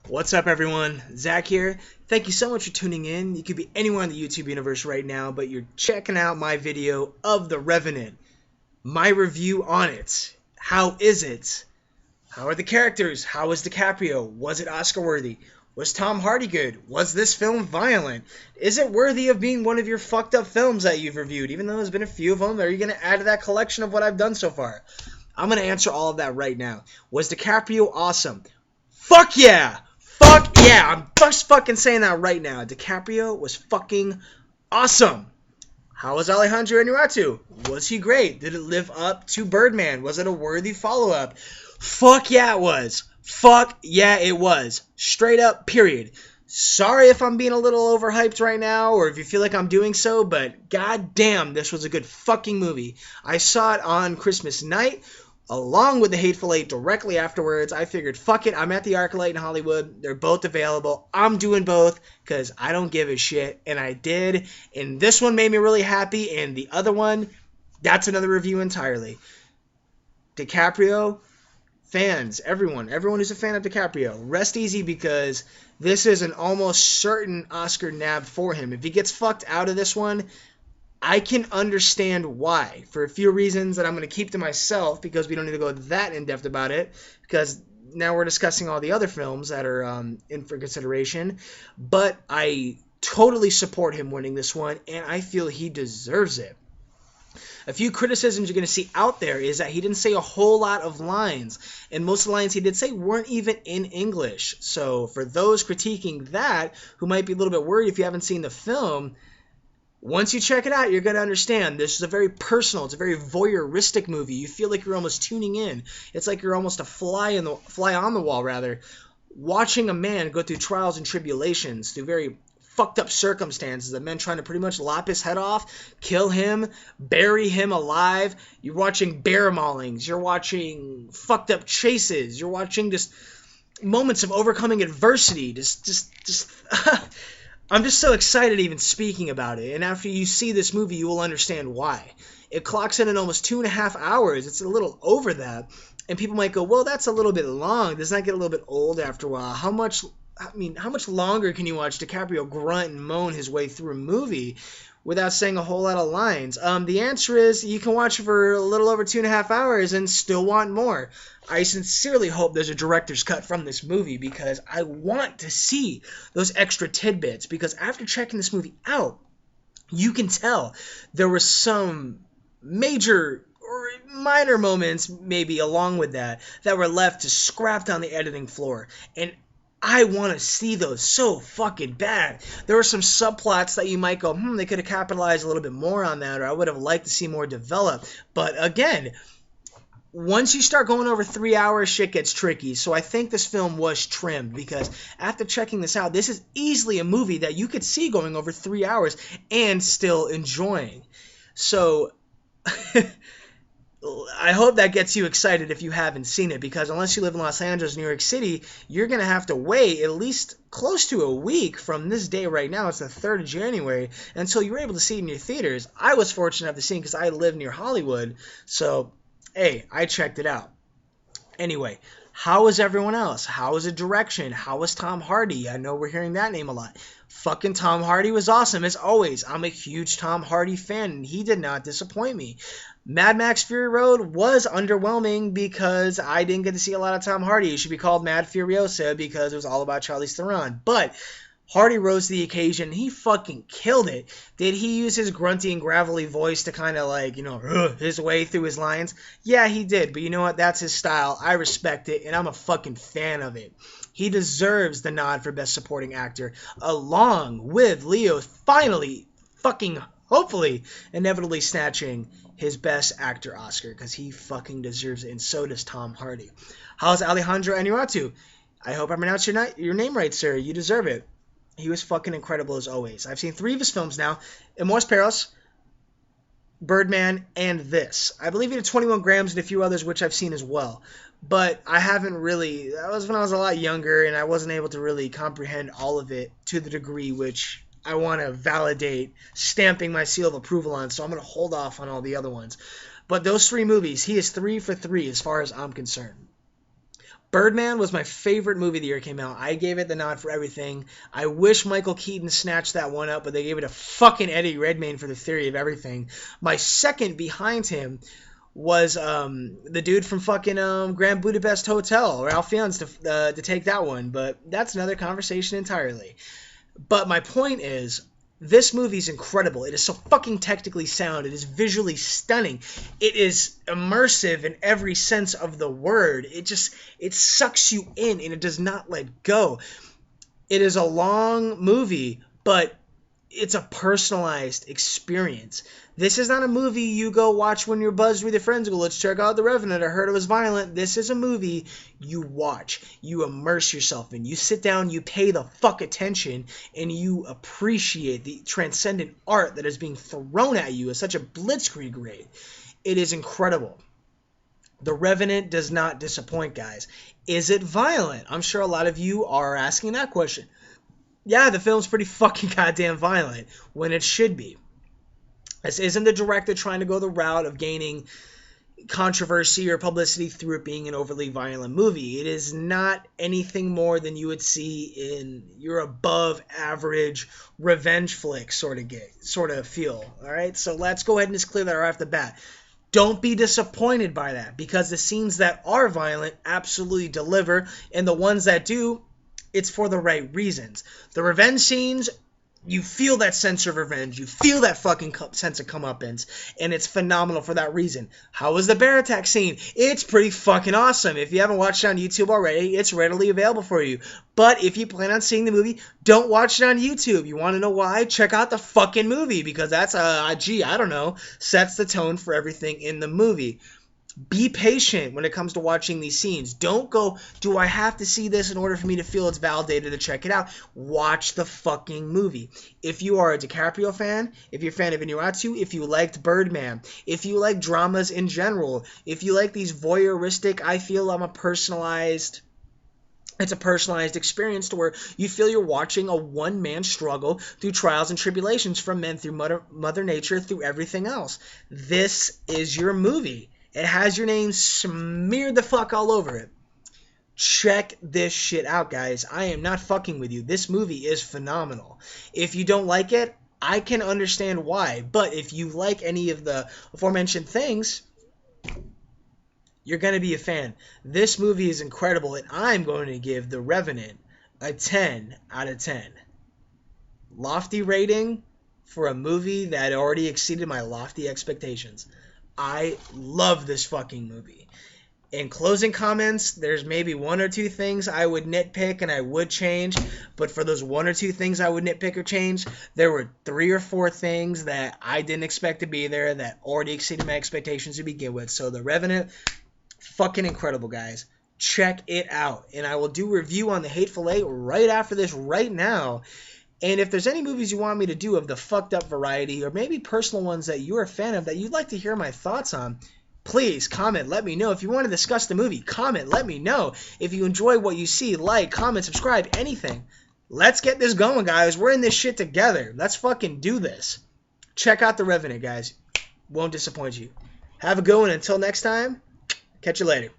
What's up, everyone? Zack here. Thank you so much for tuning in. You could be anywhere in the YouTube universe right now, but you're checking out my video of The Revenant. My review on it. How is it? How are the characters? How was DiCaprio? Was it Oscar worthy? Was Tom Hardy good? Was this film violent? Is it worthy of being one of your fucked up films that you've reviewed? Even though there's been a few of them, are you going to add to that collection of what I've done so far? I'm going to answer all of that right now. Was DiCaprio awesome? Fuck yeah! Fuck yeah! I'm just fucking saying that right now. DiCaprio was fucking awesome. How was Alejandro Inarritu? Was he great? Did it live up to Birdman? Was it a worthy follow-up? Fuck yeah, it was. Fuck yeah, it was. Straight up, period. Sorry if I'm being a little overhyped right now, or if you feel like I'm doing so, but goddamn, this was a good fucking movie. I saw it on Christmas night, along with The Hateful Eight directly afterwards. I figured, fuck it, I'm at the ArcLight in Hollywood. They're both available. I'm doing both because I don't give a shit, and I did. And this one made me really happy, and the other one, that's another review entirely. DiCaprio, fans, everyone who's a fan of DiCaprio, rest easy because this is an almost certain Oscar nab for him. If he gets fucked out of this one, I can understand why, for a few reasons that I'm going to keep to myself because we don't need to go that in-depth about it, because now we're discussing all the other films that are in for consideration. But I totally support him winning this one, and I feel he deserves it. A few criticisms you're going to see out there is that he didn't say a whole lot of lines, and most of the lines he did say weren't even in English. So for those critiquing that, who might be a little bit worried if you haven't seen the film, once you check it out, you're going to understand this is a very personal, it's a very voyeuristic movie. You feel like you're almost tuning in. It's like you're almost a fly on the wall, rather, watching a man go through trials and tribulations, through very fucked up circumstances. A man trying to pretty much lop his head off, kill him, bury him alive. You're watching bear maulings. You're watching fucked up chases. You're watching just moments of overcoming adversity. Just I'm just so excited even speaking about it. And after you see this movie, you will understand why. It clocks in at almost 2.5 hours. It's a little over that. And people might go, well, that's a little bit long. Doesn't that get a little bit old after a while? How much longer can you watch DiCaprio grunt and moan his way through a movie without saying a whole lot of lines? The answer is you can watch it for a little over 2.5 hours and still want more. I sincerely hope there's a director's cut from this movie because I want to see those extra tidbits, because after checking this movie out, you can tell there were some major or minor moments maybe along with that were left to scrapped on the editing floor. And I want to see those so fucking bad. There were some subplots that you might go, they could have capitalized a little bit more on that, or I would have liked to see more developed. But again, once you start going over 3 hours, shit gets tricky. So I think this film was trimmed, because after checking this out, this is easily a movie that you could see going over 3 hours and still enjoying. So I hope that gets you excited if you haven't seen it, because unless you live in Los Angeles, New York City, you're going to have to wait at least close to a week from this day right now. It's the 3rd of January until you're able to see it in your theaters. I was fortunate enough to see it because I live near Hollywood. So, hey, I checked it out. Anyway, how was everyone else? How was the direction? How was Tom Hardy? I know we're hearing that name a lot. Fucking Tom Hardy was awesome, as always. I'm a huge Tom Hardy fan, and he did not disappoint me. Mad Max Fury Road was underwhelming because I didn't get to see a lot of Tom Hardy. It should be called Mad Furiosa because it was all about Charlize Theron. But Hardy rose to the occasion. He fucking killed it. Did he use his grunty and gravelly voice to kind of like, his way through his lines? Yeah, he did. But you know what? That's his style. I respect it, and I'm a fucking fan of it. He deserves the nod for Best Supporting Actor, along with Leo finally, fucking, hopefully, inevitably snatching his Best Actor Oscar, because he fucking deserves it, and so does Tom Hardy. How's Alejandro Inarritu? I hope I pronounced your name right, sir. You deserve it. He was fucking incredible as always. I've seen 3 of his films now, Amores Perros, Birdman, and this. I believe he did 21 Grams and a few others, which I've seen as well. But I haven't really, that was when I was a lot younger, and I wasn't able to really comprehend all of it to the degree which I want to validate stamping my seal of approval on, so I'm going to hold off on all the other ones. But those 3 movies, he is 3 for 3 as far as I'm concerned. Birdman was my favorite movie the year it came out. I gave it the nod for everything. I wish Michael Keaton snatched that one up, but they gave it to fucking Eddie Redmayne for The Theory of Everything. My second behind him was the dude from fucking Grand Budapest Hotel, Ralph Fiennes, to take that one. But that's another conversation entirely. But my point is, this movie's incredible. It is so fucking technically sound. It is visually stunning. It is immersive in every sense of the word. It sucks you in and it does not let go. It is a long movie, but it's a personalized experience. This is not a movie you go watch when you're buzzed with your friends and go, let's check out The Revenant. I heard it was violent. This is a movie you watch. You immerse yourself in. You sit down, you pay the fuck attention, and you appreciate the transcendent art that is being thrown at you at such a blitzkrieg rate. It is incredible. The Revenant does not disappoint, guys. Is it violent? I'm sure a lot of you are asking that question. Yeah, the film's pretty fucking goddamn violent when it should be. This isn't the director trying to go the route of gaining controversy or publicity through it being an overly violent movie. It is not anything more than you would see in your above average revenge flick sort of feel. All right, so let's go ahead and just clear that right off the bat. Don't be disappointed by that, because the scenes that are violent absolutely deliver, and the ones that do, it's for the right reasons. The revenge scenes, you feel that sense of revenge. You feel that fucking sense of comeuppance. And it's phenomenal for that reason. How was the bear attack scene? It's pretty fucking awesome. If you haven't watched it on YouTube already, it's readily available for you. But if you plan on seeing the movie, don't watch it on YouTube. You want to know why? Check out the fucking movie. Because that's, sets the tone for everything in the movie. Be patient when it comes to watching these scenes. Don't go, do I have to see this in order for me to feel it's validated to check it out? Watch the fucking movie. If you are a DiCaprio fan, if you're a fan of Inarritu, if you liked Birdman, if you like dramas in general, if you like these voyeuristic, it's a personalized experience to where you feel you're watching a one-man struggle through trials and tribulations from men through Mother Nature, through everything else. This is your movie. It has your name smeared the fuck all over it. Check this shit out, guys. I am not fucking with you. This movie is phenomenal. If you don't like it, I can understand why. But if you like any of the aforementioned things, you're going to be a fan. This movie is incredible, and I'm going to give The Revenant a 10 out of 10. Lofty rating for a movie that already exceeded my lofty expectations. I love this fucking movie. In closing comments, there's maybe one or two things I would nitpick and I would change, but for those one or two things I would nitpick or change, there were 3 or 4 things that I didn't expect to be there that already exceeded my expectations to begin with. So The Revenant, fucking incredible, guys. Check it out. And I will do a review on The Hateful Eight right after this right now. And if there's any movies you want me to do of the fucked up variety, or maybe personal ones that you're a fan of that you'd like to hear my thoughts on, please comment, let me know. If you want to discuss the movie, comment, let me know. If you enjoy what you see, like, comment, subscribe, anything. Let's get this going, guys. We're in this shit together. Let's fucking do this. Check out The Revenant, guys. Won't disappoint you. Have a good one. Until next time, catch you later.